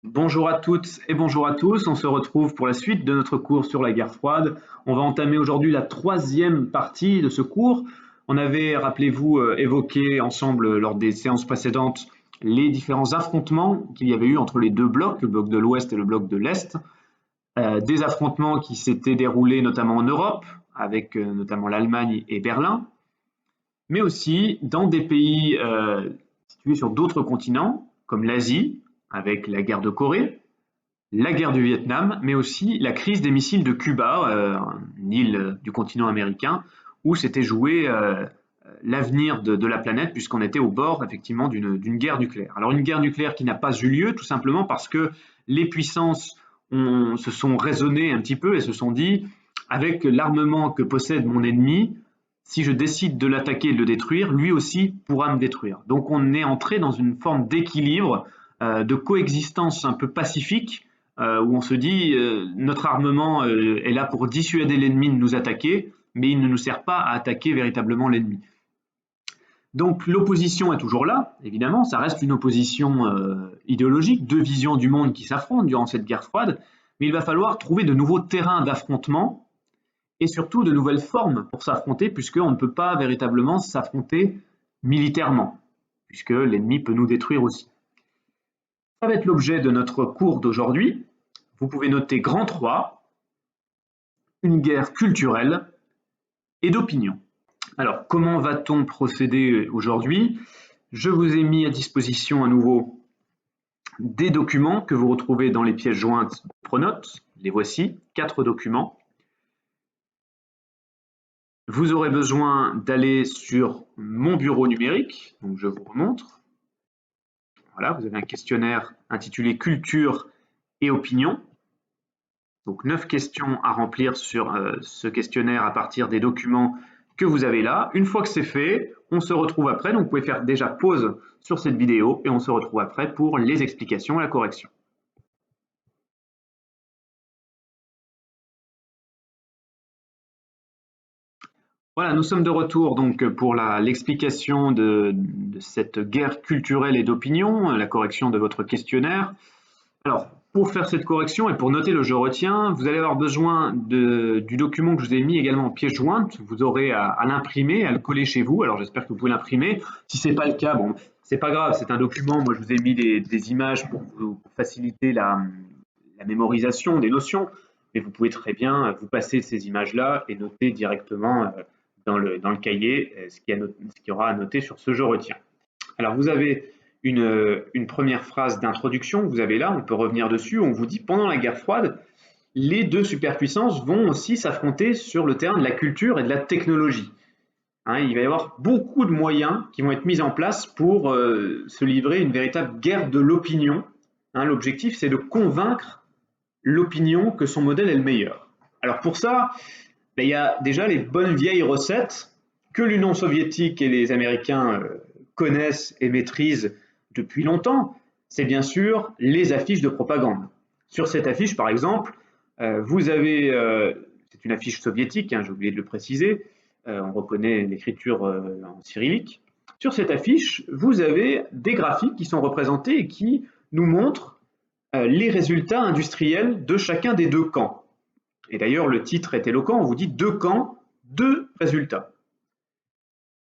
Bonjour à toutes et bonjour à tous, on se retrouve pour la suite de notre cours sur la guerre froide. On va entamer aujourd'hui la troisième partie de ce cours. On avait, rappelez-vous, évoqué ensemble lors des séances précédentes les différents affrontements qu'il y avait eu entre les deux blocs, le bloc de l'Ouest et le bloc de l'Est. Des affrontements qui s'étaient déroulés notamment en Europe, avec notamment l'Allemagne et Berlin, mais aussi dans des pays situés sur d'autres continents, comme l'Asie, avec la guerre de Corée, la guerre du Vietnam, mais aussi la crise des missiles de Cuba, une île du continent américain, où s'était joué l'avenir de la planète, puisqu'on était au bord effectivement d'une guerre nucléaire. Alors une guerre nucléaire qui n'a pas eu lieu, tout simplement parce que les puissances se sont raisonnées un petit peu et se sont dit, avec l'armement que possède mon ennemi, si je décide de l'attaquer et de le détruire, lui aussi pourra me détruire. Donc on est entré dans une forme d'équilibre, de coexistence un peu pacifique, où on se dit notre armement est là pour dissuader l'ennemi de nous attaquer, mais il ne nous sert pas à attaquer véritablement l'ennemi. Donc l'opposition est toujours là, évidemment, ça reste une opposition idéologique, deux visions du monde qui s'affrontent durant cette guerre froide, mais il va falloir trouver de nouveaux terrains d'affrontement et surtout de nouvelles formes pour s'affronter, puisqu'on ne peut pas véritablement s'affronter militairement, puisque l'ennemi peut nous détruire aussi. Ça va être l'objet de notre cours d'aujourd'hui. Vous pouvez noter grand 3, une guerre culturelle et d'opinion. Alors, comment va-t-on procéder aujourd'hui? Je vous ai mis à disposition à nouveau des documents que vous retrouvez dans les pièces jointes de Pronote. Les voici, 4 documents. Vous aurez besoin d'aller sur mon bureau numérique, donc je vous remontre. Voilà, vous avez un questionnaire intitulé Culture et opinion. Donc 9 questions à remplir sur ce questionnaire à partir des documents que vous avez là. Une fois que c'est fait, on se retrouve après. Donc vous pouvez faire déjà pause sur cette vidéo et on se retrouve après pour les explications et la correction. Voilà, nous sommes de retour donc pour l'explication de cette guerre culturelle et d'opinion, la correction de votre questionnaire. Alors, pour faire cette correction et pour noter le je retiens, vous allez avoir besoin du document que je vous ai mis également en pièce jointe. Vous aurez à l'imprimer, à le coller chez vous. Alors, j'espère que vous pouvez l'imprimer. Si ce n'est pas le cas, bon, c'est pas grave, c'est un document. Moi, je vous ai mis des images pour vous faciliter la mémorisation des notions. Mais vous pouvez très bien vous passer ces images-là et noter directement dans le cahier ce qu'il y aura à noter sur ce je retiens. Alors, vous avez une première phrase d'introduction que vous avez là, on peut revenir dessus, on vous dit pendant la guerre froide, les deux superpuissances vont aussi s'affronter sur le terrain de la culture et de la technologie. Hein, il va y avoir beaucoup de moyens qui vont être mis en place pour se livrer une véritable guerre de l'opinion. Hein, l'objectif, c'est de convaincre l'opinion que son modèle est le meilleur. Alors pour ça, il y a déjà les bonnes vieilles recettes que l'Union soviétique et les Américains connaissent et maîtrisent depuis longtemps, c'est bien sûr les affiches de propagande. Sur cette affiche, par exemple, vous avez, c'est une affiche soviétique, hein, j'ai oublié de le préciser, on reconnaît l'écriture en cyrillique. Sur cette affiche, vous avez des graphiques qui sont représentés et qui nous montrent les résultats industriels de chacun des deux camps. Et d'ailleurs, le titre est éloquent, on vous dit deux camps, deux résultats.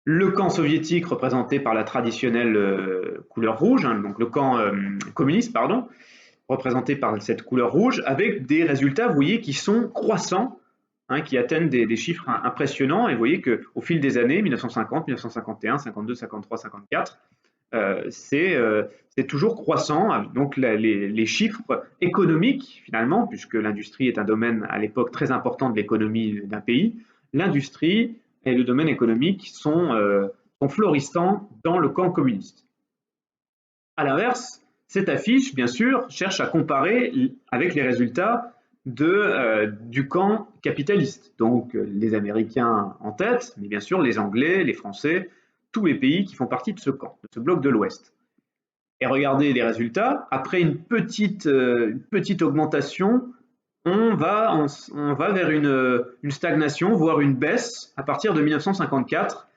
Le camp soviétique représenté par la traditionnelle couleur rouge, hein, donc le camp communiste, pardon, représenté par cette couleur rouge, avec des résultats, vous voyez, qui sont croissants, hein, qui atteignent des chiffres impressionnants, et vous voyez qu'au fil des années, 1950, 1951, 52, 53, 54, c'est toujours croissant, donc les chiffres économiques, finalement, puisque l'industrie est un domaine à l'époque très important de l'économie d'un pays, l'industrie et le domaine économique sont florissants dans le camp communiste. À l'inverse, cette affiche, bien sûr, cherche à comparer avec les résultats du camp capitaliste. Donc les Américains en tête, mais bien sûr les Anglais, les Français, tous les pays qui font partie de ce camp, de ce bloc de l'Ouest. Et regardez les résultats, après une petite augmentation, on va vers une stagnation, voire une baisse à partir de 1954.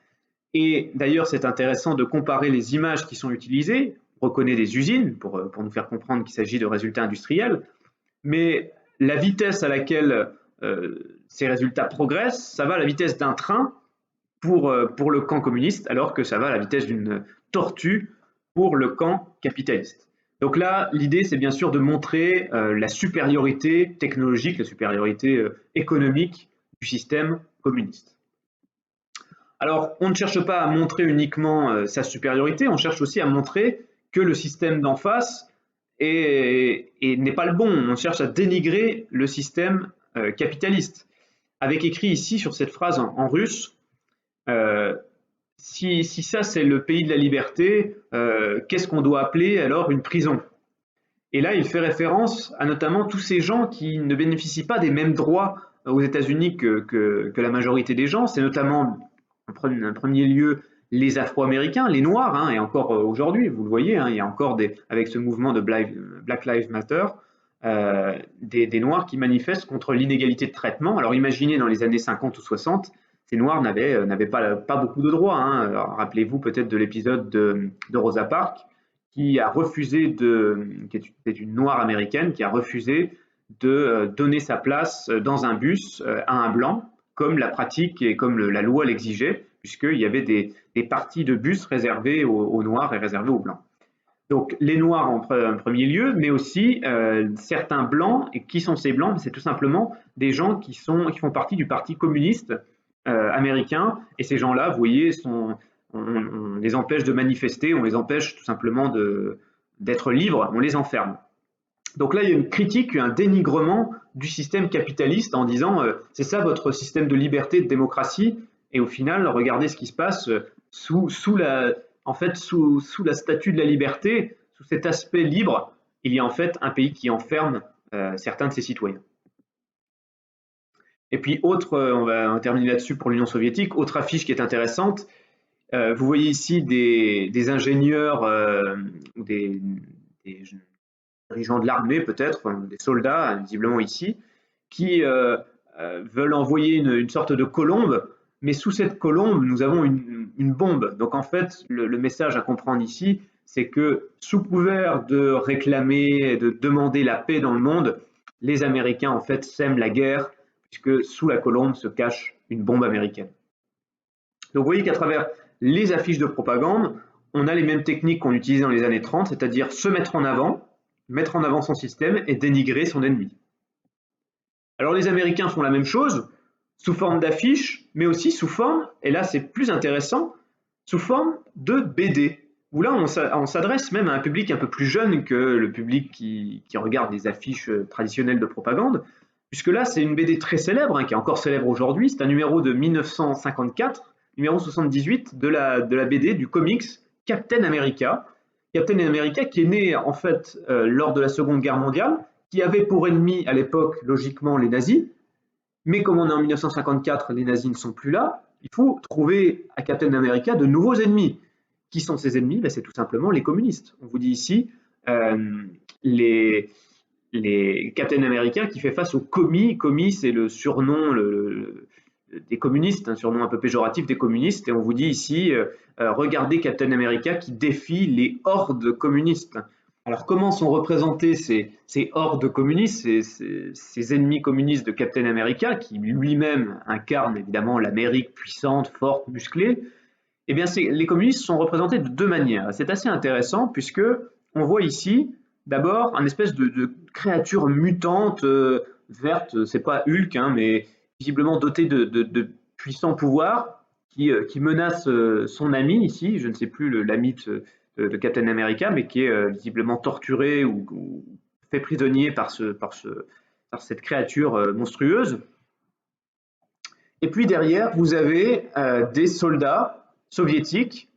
Et d'ailleurs, c'est intéressant de comparer les images qui sont utilisées. reconnaît des usines pour nous faire comprendre qu'il s'agit de résultats industriels, mais la vitesse à laquelle ces résultats progressent, ça va à la vitesse d'un train pour le camp communiste, alors que ça va à la vitesse d'une tortue pour le camp capitaliste. Donc là, l'idée, c'est bien sûr de montrer la supériorité technologique, la supériorité économique du système communiste. Alors, on ne cherche pas à montrer uniquement sa supériorité, on cherche aussi à montrer que le système d'en face n'est pas le bon. On cherche à dénigrer le système capitaliste. Avec écrit ici sur cette phrase en russe, si ça c'est le pays de la liberté, qu'est-ce qu'on doit appeler alors une prison? Et là, il fait référence à notamment tous ces gens qui ne bénéficient pas des mêmes droits aux États-Unis que la majorité des gens. C'est notamment, en premier lieu, les Afro-Américains, les Noirs, hein, et encore aujourd'hui, vous le voyez, hein, il y a encore avec ce mouvement de Black Lives Matter, des Noirs qui manifestent contre l'inégalité de traitement. Alors imaginez dans les années 50 ou 60, ces Noirs n'avaient pas beaucoup de droits. Hein. Rappelez-vous peut-être de l'épisode de Rosa Parks, qui a refusé qui est une Noire américaine, qui a refusé de donner sa place dans un bus à un blanc, comme la pratique et comme la loi l'exigeait, puisqu'il y avait des parties de bus réservées aux Noirs et réservées aux Blancs. Donc les Noirs en premier lieu, mais aussi certains Blancs. Et qui sont ces Blancs? C'est tout simplement des gens qui font partie du Parti communiste américain. Et ces gens-là, vous voyez, on les empêche de manifester, on les empêche tout simplement d'être libres, on les enferme. Donc là, il y a une critique, un dénigrement du système capitaliste en disant c'est ça votre système de liberté, de démocratie, et au final, regardez ce qui se passe sous la statue de la liberté, sous cet aspect libre, il y a en fait un pays qui enferme certains de ses citoyens. Et puis on va terminer là-dessus pour l'Union soviétique, autre affiche qui est intéressante, vous voyez ici des ingénieurs ou des dirigeants de l'armée peut-être, des soldats visiblement ici, qui veulent envoyer une sorte de colombe, mais sous cette colombe, nous avons une bombe. Donc en fait, le message à comprendre ici, c'est que sous couvert de réclamer, de demander la paix dans le monde, les Américains en fait sèment la guerre, puisque sous la colombe se cache une bombe américaine. Donc vous voyez qu'à travers les affiches de propagande, on a les mêmes techniques qu'on utilisait dans les années 30, c'est-à-dire se mettre en avant son système et dénigrer son ennemi. Alors les Américains font la même chose, sous forme d'affiches, mais aussi sous forme, et là c'est plus intéressant, sous forme de BD, où là on s'adresse même à un public un peu plus jeune que le public qui regarde les affiches traditionnelles de propagande, puisque là c'est une BD très célèbre, hein, qui est encore célèbre aujourd'hui, c'est un numéro de 1954, numéro 78 de la BD, du comics Captain America. Captain America qui est né en fait lors de la Seconde Guerre mondiale, qui avait pour ennemi à l'époque logiquement les nazis, mais comme on est en 1954, les nazis ne sont plus là, il faut trouver à Captain America de nouveaux ennemis. Qui sont ces ennemis? C'est tout simplement les communistes. On vous dit ici les Captain America qui fait face aux commis. Commis, c'est le surnom des communistes, un surnom un peu péjoratif des communistes, et on vous dit ici, regardez Captain America qui défie les hordes communistes. Alors comment sont représentés ces hordes communistes, ces ennemis communistes de Captain America, qui lui-même incarne évidemment l'Amérique puissante, forte, musclée? Eh bien les communistes sont représentés de deux manières. C'est assez intéressant puisque on voit ici d'abord un espèce de créature mutante verte, c'est pas Hulk, hein, mais visiblement doté de puissants pouvoirs qui menace son ami ici, je ne sais plus l'ami de Captain America, mais qui est visiblement torturé ou fait prisonnier par cette créature monstrueuse. Et puis derrière, vous avez des soldats soviétiques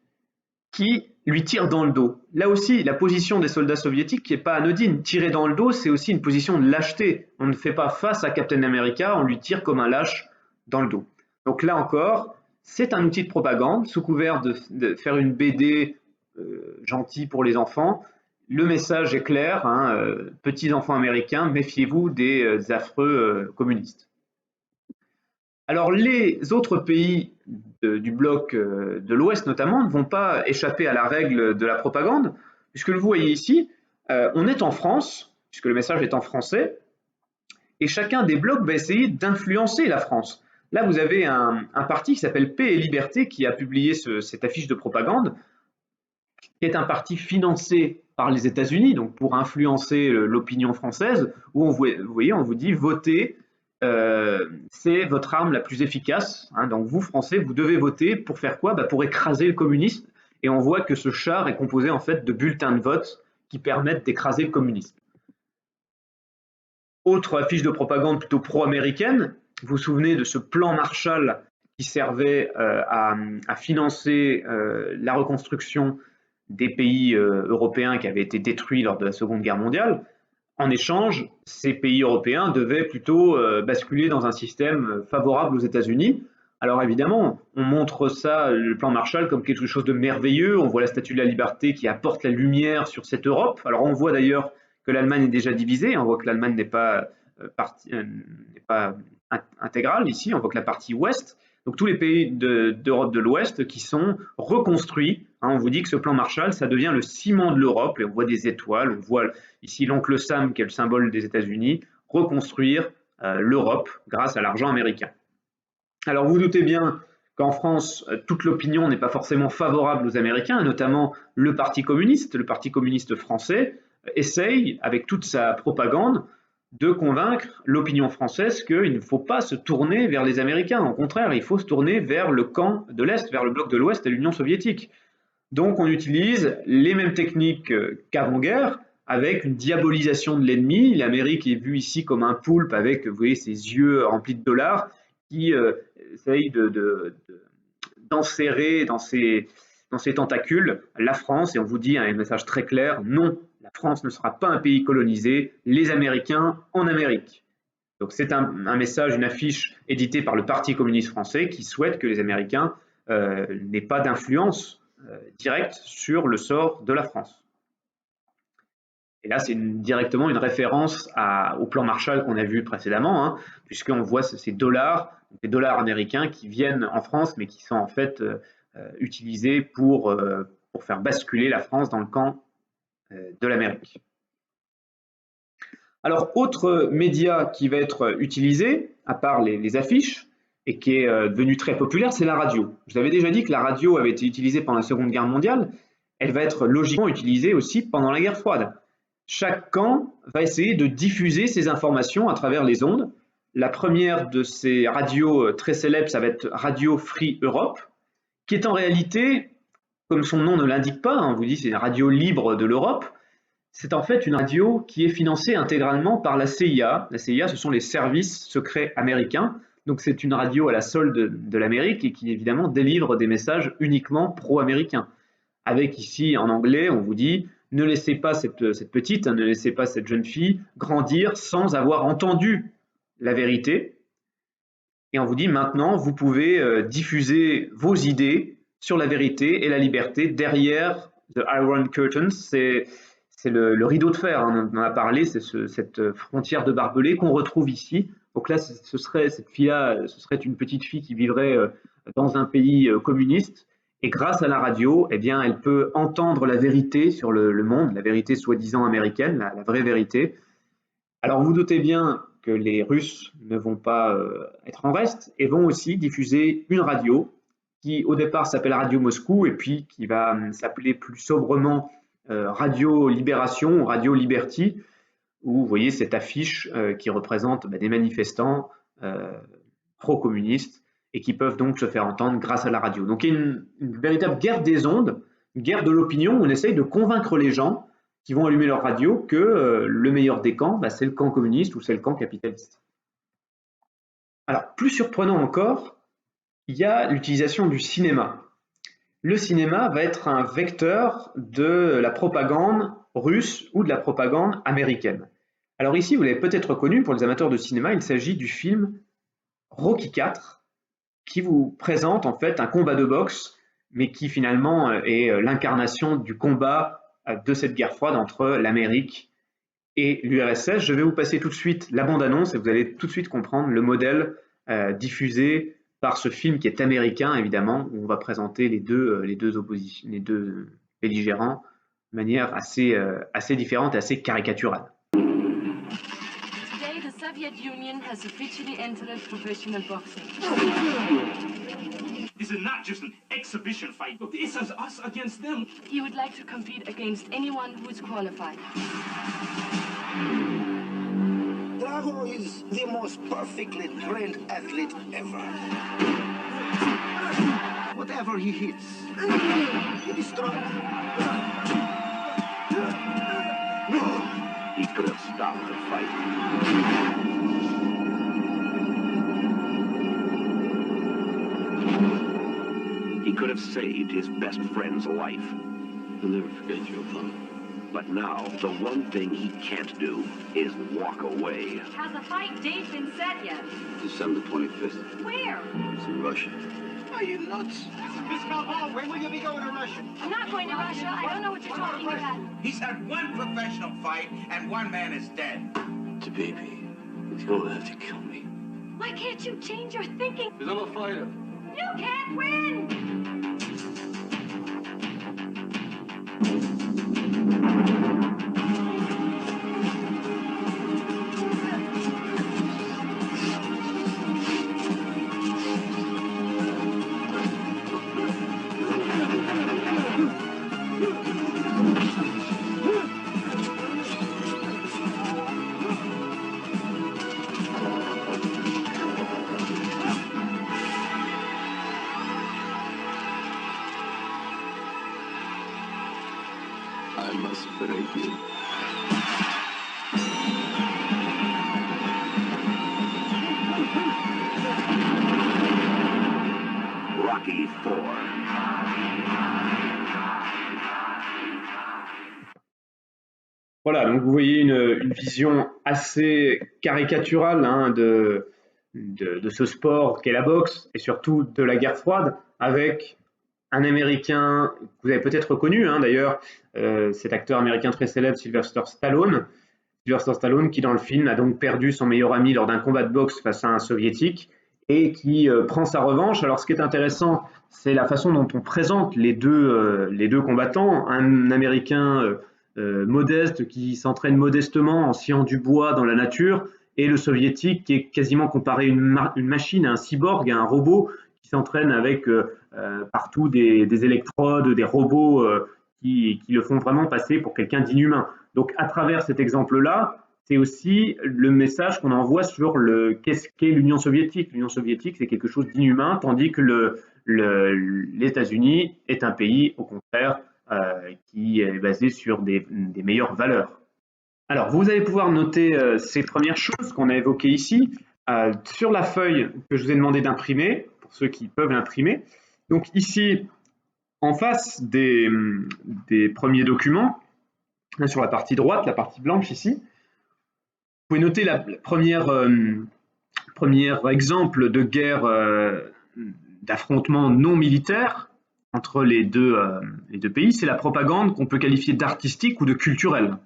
qui lui tirent dans le dos. Là aussi, la position des soldats soviétiques qui n'est pas anodine. Tirer dans le dos, c'est aussi une position de lâcheté. On ne fait pas face à Captain America, on lui tire comme un lâche dans le dos. Donc là encore, c'est un outil de propagande, sous couvert de faire une BD gentille pour les enfants. Le message est clair, hein, petits enfants américains, méfiez-vous des affreux communistes. Alors les autres pays du bloc de l'Ouest notamment ne vont pas échapper à la règle de la propagande, puisque vous voyez ici, on est en France, puisque le message est en français, et chacun des blocs va essayer d'influencer la France. Là, vous avez un parti qui s'appelle Paix et Liberté qui a publié cette affiche de propagande, qui est un parti financé par les États-Unis, donc pour influencer l'opinion française, où vous voyez, on vous dit votez, c'est votre arme la plus efficace. Hein, donc vous, Français, vous devez voter pour faire quoi? Pour écraser le communisme. Et on voit que ce char est composé en fait de bulletins de vote qui permettent d'écraser le communisme. Autre affiche de propagande plutôt pro-américaine, vous vous souvenez de ce plan Marshall qui servait à financer la reconstruction des pays européens qui avaient été détruits lors de la Seconde Guerre mondiale. En échange, ces pays européens devaient plutôt basculer dans un système favorable aux États-Unis. Alors évidemment, on montre ça, le plan Marshall, comme quelque chose de merveilleux. On voit la Statue de la Liberté qui apporte la lumière sur cette Europe. Alors on voit d'ailleurs que l'Allemagne est déjà divisée. On voit que l'Allemagne n'est pas intégrale ici. On voit que la partie ouest. Donc tous les pays d'Europe de l'Ouest qui sont reconstruits. Hein, on vous dit que ce plan Marshall, ça devient le ciment de l'Europe. Et on voit des étoiles. On voit ici l'oncle Sam, qui est le symbole des États-Unis, reconstruire l'Europe grâce à l'argent américain. Alors vous doutez bien qu'en France, toute l'opinion n'est pas forcément favorable aux Américains, notamment le Parti communiste français, essaye, avec toute sa propagande, de convaincre l'opinion française qu'il ne faut pas se tourner vers les Américains. Au contraire, il faut se tourner vers le camp de l'Est, vers le bloc de l'Ouest et l'Union soviétique. Donc on utilise les mêmes techniques qu'avant-guerre, avec une diabolisation de l'ennemi. L'Amérique est vue ici comme un poulpe avec, vous voyez, ses yeux remplis de dollars, qui essaye d'enserrer dans ses tentacules la France, et on vous dit un message très clair, non, la France ne sera pas un pays colonisé, les Américains en Amérique. Donc c'est un message, une affiche éditée par le Parti communiste français qui souhaite que les Américains n'aient pas d'influence directe sur le sort de la France. Et là, c'est directement une référence au plan Marshall qu'on a vu précédemment, hein, puisqu'on voit ces dollars, des dollars américains qui viennent en France, mais qui sont en fait utilisés pour faire basculer la France dans le camp de l'Amérique. Alors, autre média qui va être utilisé, à part les affiches, et qui est devenu très populaire, c'est la radio. Je vous avais déjà dit que la radio avait été utilisée pendant la Seconde Guerre mondiale, elle va être logiquement utilisée aussi pendant la guerre froide. Chaque camp va essayer de diffuser ces informations à travers les ondes. La première de ces radios très célèbres, ça va être Radio Free Europe, qui est en réalité, comme son nom ne l'indique pas, on vous dit c'est une radio libre de l'Europe, c'est en fait une radio qui est financée intégralement par la CIA. La CIA, ce sont les services secrets américains. Donc c'est une radio à la solde de l'Amérique et qui évidemment délivre des messages uniquement pro-américains. Avec ici en anglais, on vous dit ne laissez pas cette petite, ne laissez pas cette jeune fille grandir sans avoir entendu la vérité. Et on vous dit maintenant, vous pouvez diffuser vos idées sur la vérité et la liberté derrière The Iron Curtain. C'est le rideau de fer, hein, on en a parlé, c'est cette frontière de barbelés qu'on retrouve ici. Donc là, cette fille-là, ce serait une petite fille qui vivrait dans un pays communiste. Et grâce à la radio, eh bien, elle peut entendre la vérité sur le monde, la vérité soi-disant américaine, la vraie vérité. Alors vous doutez bien que les Russes ne vont pas être en reste et vont aussi diffuser une radio qui au départ s'appelle Radio Moscou et puis qui va s'appeler plus sobrement Radio Libération ou Radio Liberty, où vous voyez cette affiche qui représente des manifestants pro-communistes et qui peuvent donc se faire entendre grâce à la radio. Donc il y a une véritable guerre des ondes, une guerre de l'opinion où on essaye de convaincre les gens qui vont allumer leur radio que le meilleur des camps, c'est le camp communiste ou c'est le camp capitaliste. Alors, plus surprenant encore, il y a l'utilisation du cinéma. Le cinéma va être un vecteur de la propagande russe ou de la propagande américaine. Alors ici, vous l'avez peut-être reconnu, pour les amateurs de cinéma, il s'agit du film Rocky IV, qui vous présente en fait un combat de boxe, mais qui finalement est l'incarnation du combat de cette guerre froide entre l'Amérique et l'URSS. Je vais vous passer tout de suite la bande-annonce et vous allez tout de suite comprendre le modèle diffusé par ce film qui est américain, évidemment, où on va présenter les deux belligérants de manière assez différente et assez caricaturale. Today, the Soviet Union has officially entered professional boxing. This is not just an exhibition fight. This is us against them. He would like to compete against anyone who is qualified. Drago is the most perfectly trained athlete ever. Whatever he hits, he destroys. He could have stopped the fight. He could have saved his best friend's life. I'll never forget you, Apollo. But now, the one thing he can't do is walk away. Has the fight date been set yet? December 25th. Where? It's in Russia. Are you nuts? Miss Balboa, when will you be going to Russia? I'm not going to Russia. I don't know what you're talking about. He's had one professional fight, and one man is dead. To baby, he's gonna have to kill me. Why can't you change your thinking? Because I'm a fighter. You can't win! I must break you. Rocky IV. Voilà, donc vous voyez une vision assez caricaturale hein, de ce sport qu'est la boxe et surtout de la guerre froide avec un Américain que vous avez peut-être reconnu hein, d'ailleurs, cet acteur américain très célèbre Sylvester Stallone qui dans le film a donc perdu son meilleur ami lors d'un combat de boxe face à un soviétique et qui prend sa revanche. Alors ce qui est intéressant, c'est la façon dont on présente les deux combattants, un Américain modeste qui s'entraîne modestement en sciant du bois dans la nature et le soviétique qui est quasiment comparé à une machine, à un cyborg, à un robot qui s'entraîne avec partout des électrodes, des robots qui le font vraiment passer pour quelqu'un d'inhumain. Donc à travers cet exemple-là, c'est aussi le message qu'on envoie sur qu'est-ce qu'est l'Union soviétique. L'Union soviétique, c'est quelque chose d'inhumain, tandis que les États-Unis est un pays, au contraire, qui est basé sur des meilleures valeurs. Alors, vous allez pouvoir noter ces premières choses qu'on a évoquées ici sur la feuille que je vous ai demandé d'imprimer, pour ceux qui peuvent l'imprimer. Donc ici, en face des premiers documents, sur la partie droite, la partie blanche ici, vous pouvez noter la première exemple de guerre d'affrontement non militaire entre les deux pays, c'est la propagande qu'on peut qualifier d'artistique ou de culturelle.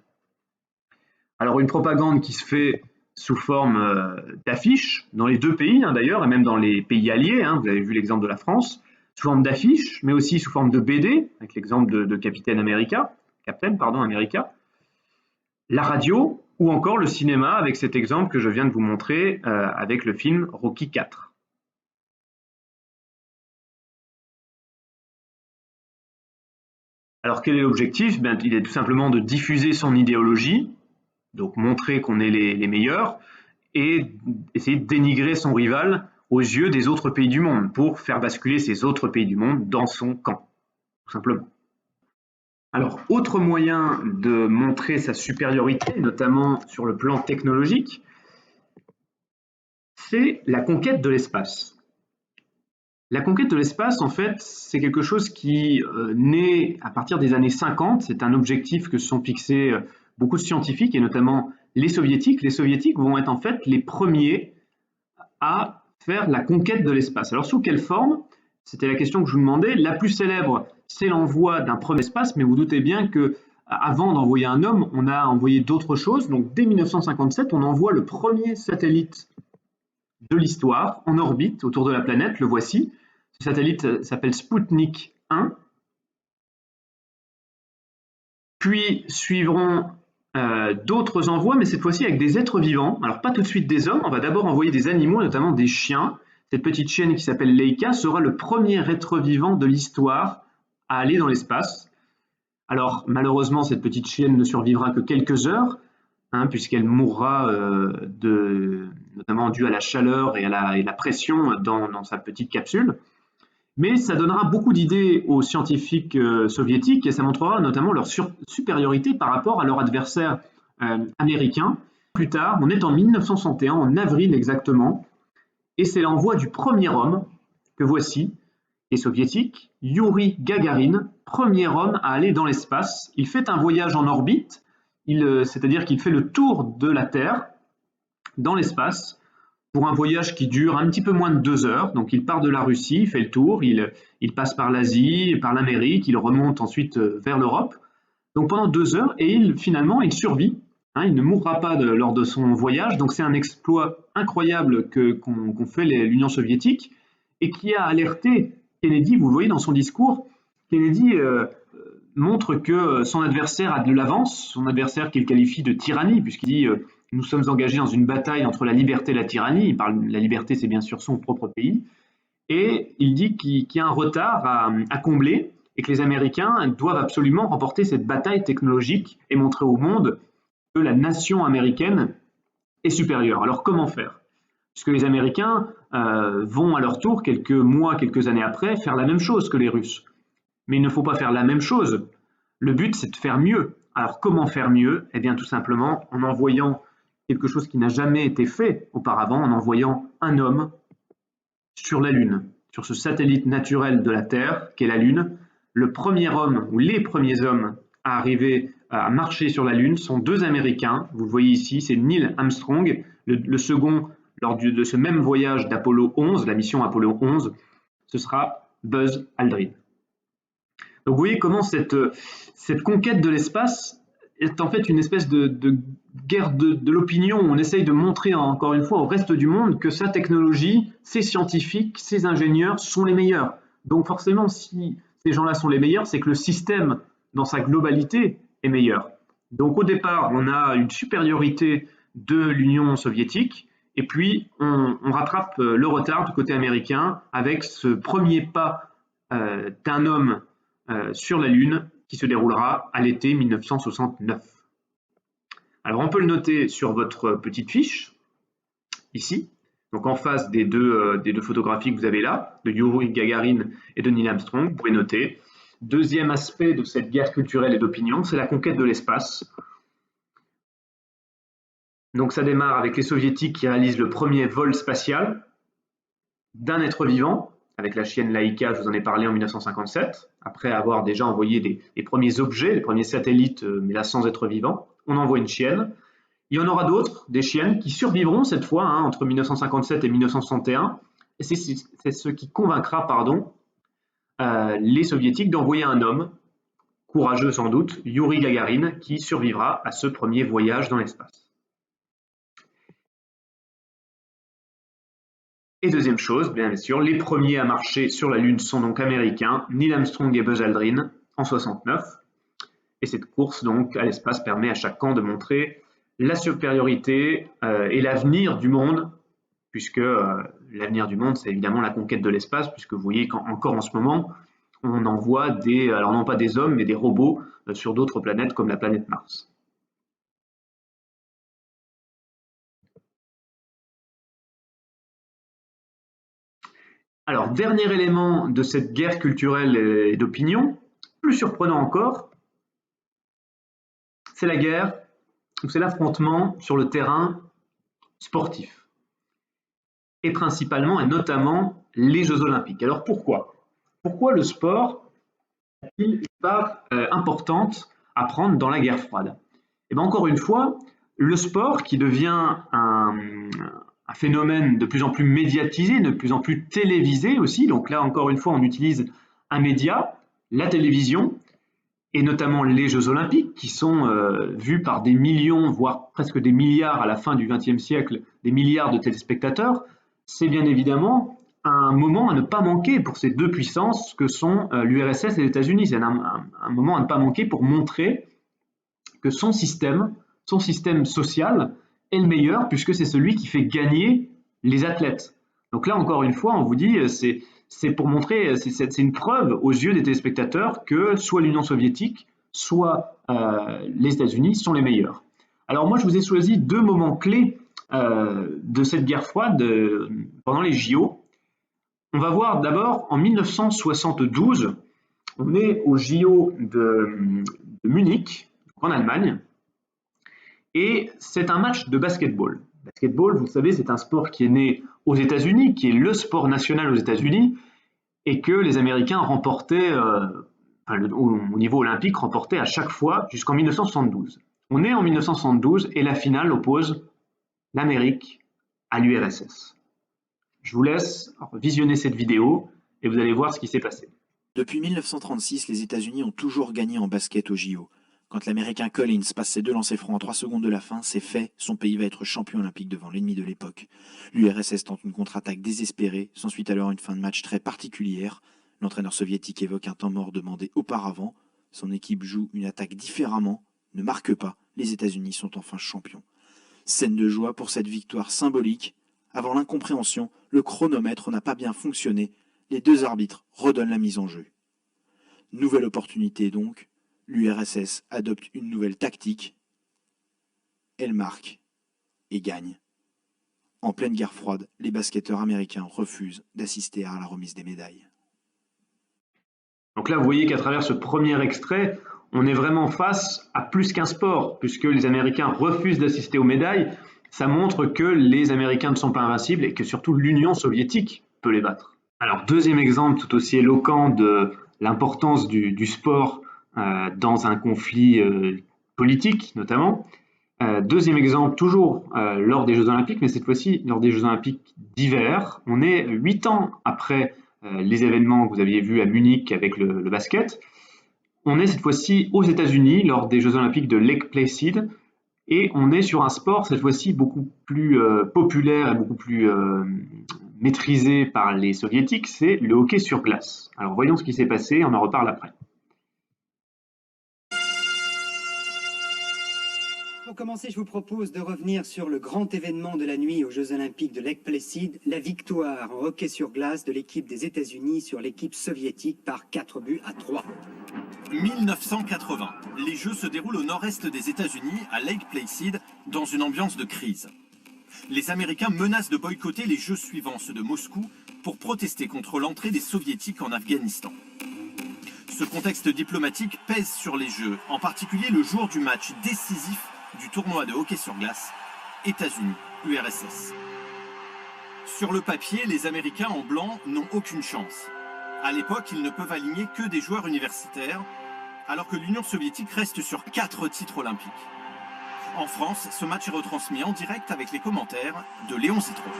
Alors une propagande qui se fait sous forme d'affiches, dans les deux pays hein, d'ailleurs, et même dans les pays alliés, hein, vous avez vu l'exemple de la France, sous forme d'affiches, mais aussi sous forme de BD, avec l'exemple de Captain America, la radio, ou encore le cinéma, avec cet exemple que je viens de vous montrer avec le film Rocky IV. Alors quel est l'objectif? Il est tout simplement de diffuser son idéologie, donc montrer qu'on est les meilleurs, et essayer de dénigrer son rival aux yeux des autres pays du monde, pour faire basculer ces autres pays du monde dans son camp, tout simplement. Alors, autre moyen de montrer sa supériorité, notamment sur le plan technologique, c'est la conquête de l'espace. La conquête de l'espace, en fait, c'est quelque chose qui naît à partir des années 50. C'est un objectif que se sont fixés beaucoup de scientifiques, et notamment les soviétiques. Les soviétiques vont être en fait les premiers à faire la conquête de l'espace. Alors, sous quelle forme? C'était la question que je vous demandais. La plus célèbre, c'est l'envoi d'un premier espace, mais vous doutez bien que avant d'envoyer un homme, on a envoyé d'autres choses. Donc, dès 1957, on envoie le premier satellite de l'histoire en orbite autour de la planète. Le voici. Ce satellite s'appelle Sputnik 1. Puis suivront d'autres envois, mais cette fois-ci avec des êtres vivants. Alors pas tout de suite des hommes, on va d'abord envoyer des animaux, notamment des chiens. Cette petite chienne qui s'appelle Leica sera le premier être vivant de l'histoire à aller dans l'espace. Alors malheureusement, cette petite chienne ne survivra que quelques heures, puisqu'elle mourra notamment due à la chaleur et à la pression dans sa petite capsule. Mais ça donnera beaucoup d'idées aux scientifiques soviétiques et ça montrera notamment leur supériorité par rapport à leur adversaire américain. Plus tard, on est en 1961, en avril exactement, et c'est l'envoi du premier homme que voici, qui est soviétique, Youri Gagarin, premier homme à aller dans l'espace. Il fait un voyage en orbite, c'est-à-dire qu'il fait le tour de la Terre dans l'espace, pour un voyage qui dure un petit peu moins de 2 heures. Donc il part de la Russie, il fait le tour, il passe par l'Asie, par l'Amérique, il remonte ensuite vers l'Europe. Donc pendant 2 heures, et finalement il survit. Il ne mourra pas lors de son voyage. Donc c'est un exploit incroyable qu'ont fait l'Union soviétique et qui a alerté Kennedy. Vous le voyez dans son discours, Kennedy montre que son adversaire a de l'avance, son adversaire qu'il qualifie de tyrannie, puisqu'il dit nous sommes engagés dans une bataille entre la liberté et la tyrannie. Il parle, la liberté, c'est bien sûr son propre pays. Et il dit qu'il y a un retard à combler et que les Américains doivent absolument remporter cette bataille technologique et montrer au monde que la nation américaine est supérieure. Alors comment faire? Puisque les Américains vont à leur tour, quelques mois, quelques années après, faire la même chose que les Russes. Mais il ne faut pas faire la même chose. Le but, c'est de faire mieux. Alors comment faire mieux? Eh bien tout simplement en envoyant quelque chose qui n'a jamais été fait auparavant, en envoyant un homme sur la Lune, sur ce satellite naturel de la Terre, qu'est la Lune. Le premier homme, ou les premiers hommes à arriver à marcher sur la Lune sont 2 Américains. Vous le voyez ici, c'est Neil Armstrong, le second lors de ce même voyage d'Apollo 11, la mission Apollo 11, ce sera Buzz Aldrin. Donc vous voyez comment cette conquête de l'espace est en fait une espèce de guerre de l'opinion. On essaye de montrer encore une fois au reste du monde que sa technologie, ses scientifiques, ses ingénieurs sont les meilleurs. Donc forcément, si ces gens-là sont les meilleurs, c'est que le système dans sa globalité est meilleur. Donc au départ, on a une supériorité de l'Union soviétique, et puis on rattrape le retard du côté américain avec ce premier pas d'un homme sur la Lune qui se déroulera à l'été 1969. Alors on peut le noter sur votre petite fiche, ici, donc en face des deux photographies que vous avez là, de Youri Gagarin et de Neil Armstrong, vous pouvez noter. Deuxième aspect de cette guerre culturelle et d'opinion, c'est la conquête de l'espace. Donc ça démarre avec les soviétiques qui réalisent le premier vol spatial d'un être vivant, avec la chienne Laika, je vous en ai parlé en 1957, après avoir déjà envoyé les premiers objets, les premiers satellites, mais là sans être vivant, on envoie une chienne. Il y en aura d'autres, des chiennes, qui survivront cette fois, entre 1957 et 1961, et c'est ce qui convaincra, les soviétiques d'envoyer un homme, courageux sans doute, Youri Gagarin, qui survivra à ce premier voyage dans l'espace. Et deuxième chose, bien sûr, les premiers à marcher sur la Lune sont donc américains, Neil Armstrong et Buzz Aldrin en 69. Et cette course donc à l'espace permet à chaque camp de montrer la supériorité et l'avenir du monde, puisque l'avenir du monde, c'est évidemment la conquête de l'espace, puisque vous voyez qu'encore en ce moment, on envoie alors non pas des hommes, mais des robots sur d'autres planètes comme la planète Mars. Alors, dernier élément de cette guerre culturelle et d'opinion, plus surprenant encore, c'est la guerre, ou c'est l'affrontement sur le terrain sportif. Et principalement et notamment les Jeux Olympiques. Alors pourquoi? Pourquoi le sport a-t-il une part importante à prendre dans la guerre froide? Et bien encore une fois, le sport qui devient un phénomène de plus en plus médiatisé, de plus en plus télévisé aussi. Donc là, encore une fois, on utilise un média, la télévision, et notamment les Jeux Olympiques, qui sont vus par des millions, voire presque des milliards à la fin du XXe siècle, des milliards de téléspectateurs. C'est bien évidemment un moment à ne pas manquer pour ces deux puissances que sont l'URSS et les États-Unis. C'est un moment à ne pas manquer pour montrer que son système social est le meilleur puisque c'est celui qui fait gagner les athlètes. Donc là, encore une fois, on vous dit, c'est pour montrer, c'est une preuve aux yeux des téléspectateurs que soit l'Union soviétique, soit les États-Unis sont les meilleurs. Alors moi, je vous ai choisi deux moments clés de cette guerre froide pendant les JO. On va voir d'abord en 1972, on est aux JO de Munich, en Allemagne, et c'est un match de basketball. Basketball, vous le savez, c'est un sport qui est né aux États-Unis, qui est le sport national aux États-Unis, et que les Américains remportaient, au niveau olympique, remportaient à chaque fois jusqu'en 1972. On est en 1972 et la finale oppose l'Amérique à l'URSS. Je vous laisse visionner cette vidéo et vous allez voir ce qui s'est passé. Depuis 1936, les États-Unis ont toujours gagné en basket au JO. Quand l'Américain Collins passe ses 2 lancers francs en 3 secondes de la fin, c'est fait, son pays va être champion olympique devant l'ennemi de l'époque. L'URSS tente une contre-attaque désespérée, s'ensuit alors une fin de match très particulière. L'entraîneur soviétique évoque un temps mort demandé auparavant. Son équipe joue une attaque différemment, ne marque pas, les États-Unis sont enfin champions. Scène de joie pour cette victoire symbolique. Avant l'incompréhension, le chronomètre n'a pas bien fonctionné. Les 2 arbitres redonnent la mise en jeu. Nouvelle opportunité donc. L'URSS adopte une nouvelle tactique. Elle marque et gagne. En pleine guerre froide, les basketteurs américains refusent d'assister à la remise des médailles. Donc là, vous voyez qu'à travers ce premier extrait, on est vraiment face à plus qu'un sport, puisque les Américains refusent d'assister aux médailles. Ça montre que les Américains ne sont pas invincibles et que surtout l'Union soviétique peut les battre. Alors, deuxième exemple tout aussi éloquent de l'importance du sport dans un conflit politique notamment. Deuxième exemple, toujours lors des Jeux Olympiques, mais cette fois-ci lors des Jeux Olympiques d'hiver. On est 8 ans après les événements que vous aviez vus à Munich avec le basket. On est cette fois-ci aux États-Unis lors des Jeux Olympiques de Lake Placid et on est sur un sport cette fois-ci beaucoup plus populaire et beaucoup plus maîtrisé par les soviétiques, c'est le hockey sur glace. Alors voyons ce qui s'est passé, on en reparle après. Pour commencer, je vous propose de revenir sur le grand événement de la nuit aux Jeux Olympiques de Lake Placid, la victoire en hockey sur glace de l'équipe des États-Unis sur l'équipe soviétique par 4-3. 1980. Les Jeux se déroulent au nord-est des États-Unis, à Lake Placid, dans une ambiance de crise. Les Américains menacent de boycotter les Jeux suivants, ceux de Moscou, pour protester contre l'entrée des Soviétiques en Afghanistan. Ce contexte diplomatique pèse sur les Jeux, en particulier le jour du match décisif du tournoi de hockey sur glace, États-Unis-URSS. Sur le papier, les Américains en blanc n'ont aucune chance. À l'époque, ils ne peuvent aligner que des joueurs universitaires, alors que l'Union soviétique reste sur 4 titres olympiques. En France, ce match est retransmis en direct avec les commentaires de Léon Zitrone.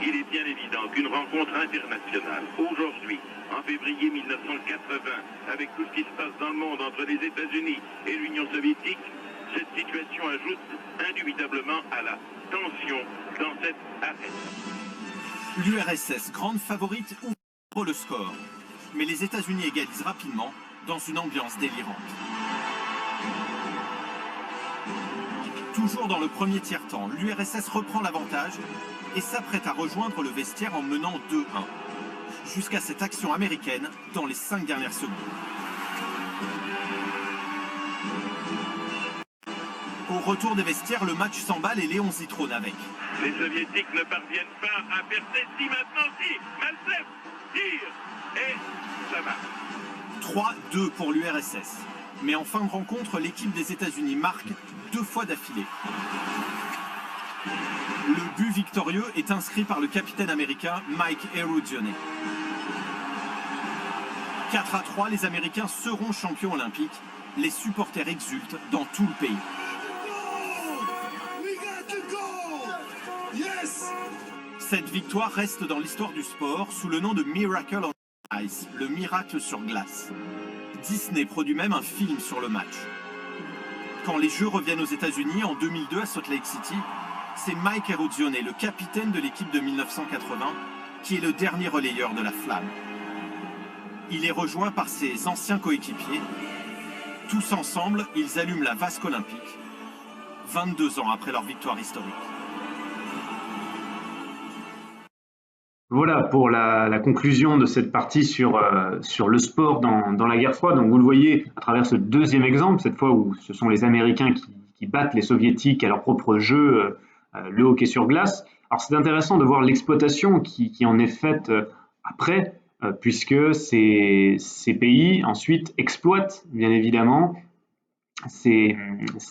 Il est bien évident qu'une rencontre internationale, aujourd'hui, en février 1980, avec tout ce qui se passe dans le monde entre les États-Unis et l'Union soviétique, cette situation ajoute indubitablement à la tension dans cette arène. L'URSS, grande favorite, ouvre le score. Mais les États-Unis égalisent rapidement dans une ambiance délirante. Toujours dans le premier tiers-temps, l'URSS reprend l'avantage et s'apprête à rejoindre le vestiaire en menant 2-1. Jusqu'à cette action américaine dans les 5 dernières secondes. Au retour des vestiaires, le match s'emballe et Léon Zitrone avec. Les Soviétiques ne parviennent pas à percer. Si maintenant, si Maltsev tire et ça va. 3-2 pour l'URSS. Mais en fin de rencontre, l'équipe des États-Unis marque 2 fois d'affilée. Le but victorieux est inscrit par le capitaine américain Mike Eruzione. 4-3, les Américains seront champions olympiques. Les supporters exultent dans tout le pays. Cette victoire reste dans l'histoire du sport sous le nom de Miracle on Ice, le miracle sur glace. Disney produit même un film sur le match. Quand les Jeux reviennent aux États-Unis en 2002 à Salt Lake City, c'est Mike Eruzione, le capitaine de l'équipe de 1980, qui est le dernier relayeur de la flamme. Il est rejoint par ses anciens coéquipiers Tous ensemble, ils allument la vasque olympique, 22 ans après leur victoire historique. Voilà pour la conclusion de cette partie sur le sport dans la guerre froide. Donc vous le voyez à travers ce deuxième exemple, cette fois où ce sont les Américains qui battent les Soviétiques à leur propre jeu, le hockey sur glace. Alors c'est intéressant de voir l'exploitation qui en est faite après, puisque ces pays ensuite exploitent bien évidemment ces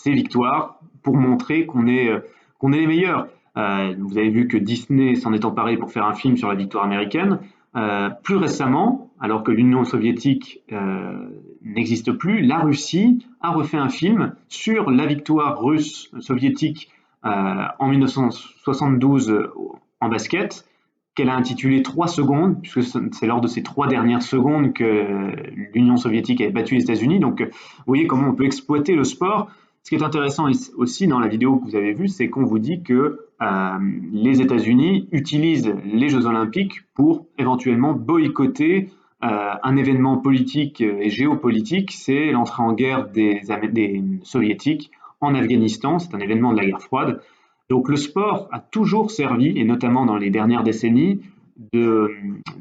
victoires pour montrer qu'on est les meilleurs. Vous avez vu que Disney s'en est emparé pour faire un film sur la victoire américaine. Plus récemment, alors que l'Union soviétique n'existe plus, la Russie a refait un film sur la victoire russe soviétique en 1972 en basket, qu'elle a intitulé 3 secondes, puisque c'est lors de ces 3 dernières secondes que l'Union soviétique avait battu les États-Unis. Donc, vous voyez comment on peut exploiter le sport. Ce qui est intéressant aussi dans la vidéo que vous avez vue, c'est qu'on vous dit que les États-Unis utilisent les Jeux Olympiques pour éventuellement boycotter un événement politique et géopolitique, c'est l'entrée en guerre des Soviétiques en Afghanistan. C'est un événement de la guerre froide. Donc le sport a toujours servi, et notamment dans les dernières décennies,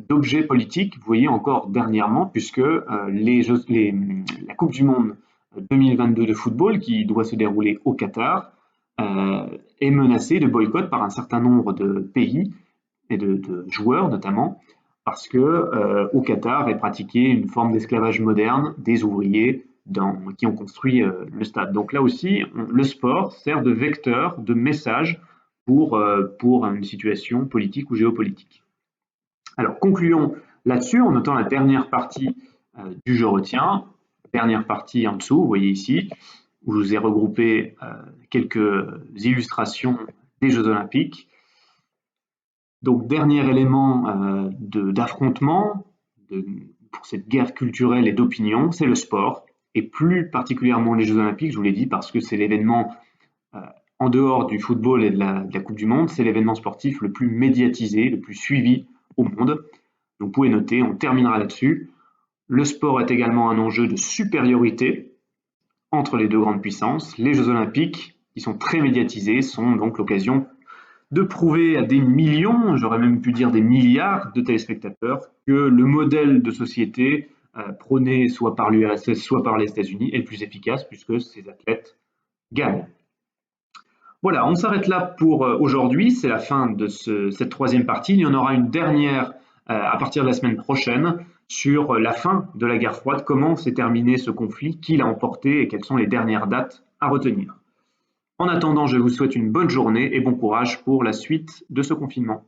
d'objet politique. Vous voyez encore dernièrement, puisque la Coupe du Monde 2022 de football, qui doit se dérouler au Qatar, est menacée de boycott par un certain nombre de pays et de joueurs notamment, parce que au Qatar est pratiquée une forme d'esclavage moderne des ouvriers qui ont construit le stade. Donc là aussi, le sport sert de vecteur, de message pour une situation politique ou géopolitique. Alors concluons là-dessus en notant la dernière partie du Je retiens, dernière partie en dessous, vous voyez ici, où je vous ai regroupé quelques illustrations des Jeux Olympiques. Donc dernier élément d'affrontement pour cette guerre culturelle et d'opinion, c'est le sport. Et plus particulièrement les Jeux Olympiques, je vous l'ai dit, parce que c'est l'événement, en dehors du football et de la Coupe du Monde, c'est l'événement sportif le plus médiatisé, le plus suivi au monde. Donc vous pouvez noter, on terminera là-dessus. Le sport est également un enjeu de supériorité entre les deux grandes puissances. Les Jeux Olympiques, qui sont très médiatisés, sont donc l'occasion de prouver à des millions, j'aurais même pu dire des milliards de téléspectateurs, que le modèle de société prôné soit par l'URSS, soit par les États-Unis, est le plus efficace puisque ces athlètes gagnent. Voilà, on s'arrête là pour aujourd'hui, c'est la fin de cette troisième partie. Il y en aura une dernière à partir de la semaine prochaine sur la fin de la guerre froide, comment s'est terminé ce conflit, qui l'a emporté et quelles sont les dernières dates à retenir. En attendant, je vous souhaite une bonne journée et bon courage pour la suite de ce confinement.